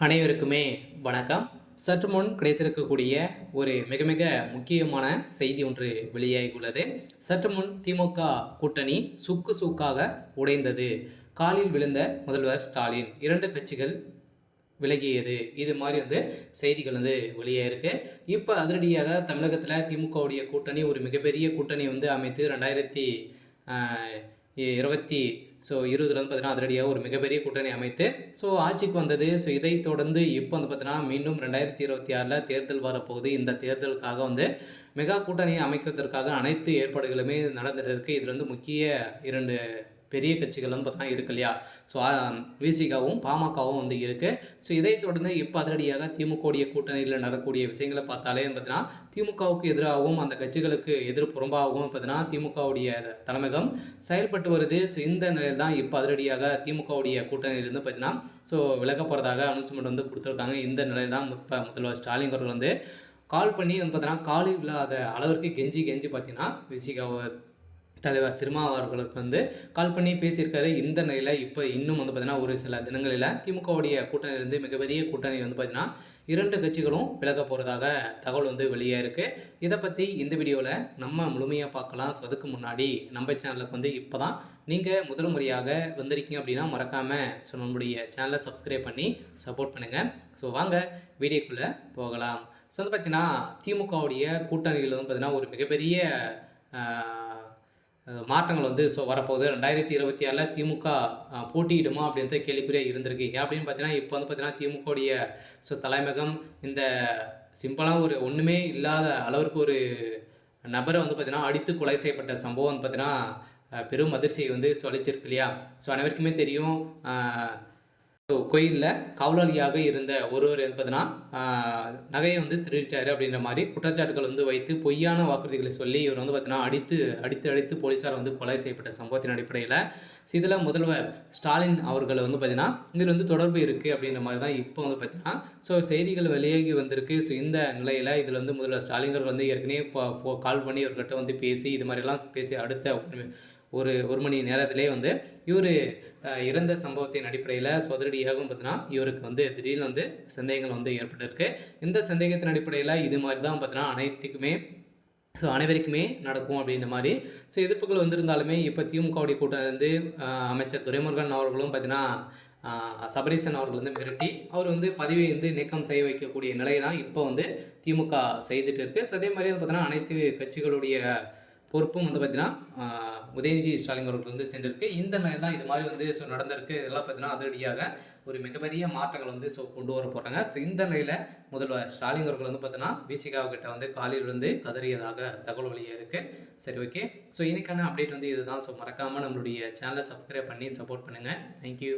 அனைவருக்குமே வணக்கம். சற்று முன் கிடைத்திருக்கக்கூடிய ஒரு மிக மிக முக்கியமான செய்தி ஒன்று வெளியாகியுள்ளது. சற்று முன் திமுக கூட்டணி சுக்கு சுக்காக உடைந்தது. காலில் விழுந்த முதல்வர் ஸ்டாலின், 2 கட்சிகள் விலகியது. இது மாதிரி செய்திகள் வெளியாயிருக்கு. இப்போ அதிரடியாக தமிழகத்தில் திமுகவுடைய கூட்டணி ஒரு மிகப்பெரிய கூட்டணி அமைத்து 2020 பார்த்தீங்கன்னா அதிரடியாக ஒரு மிகப்பெரிய கூட்டணி அமைத்து ஆட்சிக்கு வந்தது. இதை தொடர்ந்து இப்போ பார்த்தீங்கன்னா மீண்டும் 2026 தேர்தல் வரப்போகுது. இந்த தேர்தலுக்காக மெகா கூட்டணி அமைக்கிறதுக்காக அனைத்து ஏற்பாடுகளுமே நடந்துட்டு இருக்குது. இதில் முக்கிய 2 பெரிய கட்சிகள் பார்த்தீங்கன்னா இருக்கு இல்லையா. விசிகாவும் பாமகவும் இருக்குது. இதை தொடர்ந்து இப்போ அதிரடியாக திமுகவுடைய கூட்டணியில் நடக்கக்கூடிய விஷயங்களை பார்த்தாலே பார்த்தீங்கன்னா திமுகவுக்கு எதிராகவும் அந்த கட்சிகளுக்கு புறம்பாகவும் பார்த்தீங்கன்னா திமுகவுடைய தலைமையகம் செயல்பட்டு வருது. இந்த நிலையில் தான் இப்போ அதிரடியாக திமுகவுடைய கூட்டணியிலிருந்து பார்த்தீங்கன்னா விலக போகிறதாக அனௌன்ஸ்மெண்ட் கொடுத்துருக்காங்க. இந்த நிலையில் தான் இப்போ முதல்வர் ஸ்டாலின் அவர்கள் கால் பண்ணி பார்த்தீங்கன்னா காலில் இல்லாத அளவிற்கு கெஞ்சி பார்த்தீங்கன்னா விசிகாவை தலைவர் திருமாவர்களுக்கு கால் பண்ணி பேசியிருக்காரு. இந்த நிலையில் இப்போ இன்னும் பார்த்தீங்கன்னா ஒரு சில தினங்களில் திமுகவுடைய கூட்டணியிலிருந்து மிகப்பெரிய கூட்டணி பார்த்தீங்கன்னா 2 கட்சிகளும் விலக போகிறதாக தகவல் வெளியே இருக்குது. இதை பற்றி இந்த வீடியோவில் நம்ம முழுமையாக பார்க்கலாம். அதுக்கு முன்னாடி நம்ம சேனலுக்கு இப்போ தான் நீங்கள் முதல் முறையாக வந்திருக்கீங்க அப்படின்னா மறக்காமல் நம்மளுடைய சேனலை சப்ஸ்கிரைப் பண்ணி சப்போர்ட் பண்ணுங்கள். வாங்க வீடியோக்குள்ளே போகலாம். பார்த்தீங்கன்னா திமுகவுடைய கூட்டணியில் பார்த்தீங்கன்னா ஒரு மிகப்பெரிய மாற்றங்கள் வரப்போகுது. 2026 திமுக போட்டியிடுமா அப்படின்ற கேள்விக்குறியாக இருந்திருக்கு. அப்படின்னு பார்த்தீங்கன்னா இப்போ பார்த்தீங்கன்னா திமுகவுடைய தலைமையகம் இந்த சிம்பிளாக ஒரு ஒன்றுமே இல்லாத அளவிற்கு ஒரு நபரை பார்த்தீங்கன்னா அடித்து கொலை செய்யப்பட்ட சம்பவம் பார்த்தீங்கன்னா பெரும் அதிர்ச்சியை சொல்லிச்சிருக்கு இல்லையா. அனைவருக்குமே தெரியும். கோயிலில் காவலாளியாக இருந்த ஒருவர் பார்த்தீங்கன்னா நகையை திருடிட்டார் அப்படின்ற மாதிரி குற்றச்சாட்டுகள் வைத்து பொய்யான வாக்குறுதிகளை சொல்லி இவர் பார்த்தீங்கன்னா அடித்து போலீஸார் கொலை செய்யப்பட்ட சம்பவத்தின் அடிப்படையில் இதில் முதல்வர் ஸ்டாலின் அவர்கள் பார்த்தீங்கன்னா இதில் தொடர்பு இருக்குது அப்படின்ற மாதிரி தான் இப்போ பார்த்தீங்கன்னா செய்திகள் வெளியாகி வந்திருக்கு. இந்த நிலையில் இதில் முதல்வர் ஸ்டாலின் ஏற்கனவே கால் பண்ணி இவர்கிட்ட பேசி இது மாதிரிலாம் பேசி அடுத்த ஒரு மணி நேரத்திலே இவர் இறந்த சம்பவத்தின் அடிப்படையில் அதிரடியாகவும் பார்த்தீங்கன்னா இவருக்கு திடீர்னு சந்தேகங்கள் ஏற்பட்டிருக்கு. இந்த சந்தேகத்தின் அடிப்படையில் இது மாதிரி தான் பார்த்தீங்கன்னா அனைவருக்குமே நடக்கும் அப்படின்ற மாதிரி எதிர்ப்புகள் வந்திருந்தாலுமே இப்போ திமுகவுடைய கூட்டணியிலேருந்து அமைச்சர் துரைமுருகன் அவர்களும் பார்த்தீங்கன்னா சபரீசன் அவர்கள் மிரட்டி அவர் பதவியை நீக்கம் செய்ய வைக்கக்கூடிய நிலையை தான் இப்போ திமுக செய்துட்டு இருக்குது. அதே மாதிரி பார்த்தீங்கன்னா அனைத்து கட்சிகளுடைய பொறுப்பும் பார்த்தீங்கன்னா உதயநிதி ஸ்டாலின் அவர்கள் சென்றிருக்கு. இந்த நிலையில் தான் இது மாதிரி நடந்திருக்கு. இதெல்லாம் பார்த்தீங்கன்னா அதிரடியாக ஒரு மிகப்பெரிய மாற்றங்கள் கொண்டு வர போகிறாங்க. இந்த நிலையில் முதல்வர் ஸ்டாலின் அவர்கள் பார்த்தீங்கன்னா விசிகாவுக்கிட்ட காலில் கதறியதாக தகவல் வெளியே இருக்குது. சரி, ஓகே. இன்றைக்கான அப்டேட் இதுதான். மறக்காமல் நம்மளுடைய சேனலை சப்ஸ்கிரைப் பண்ணி சப்போர்ட் பண்ணுங்கள். தேங்க்யூ.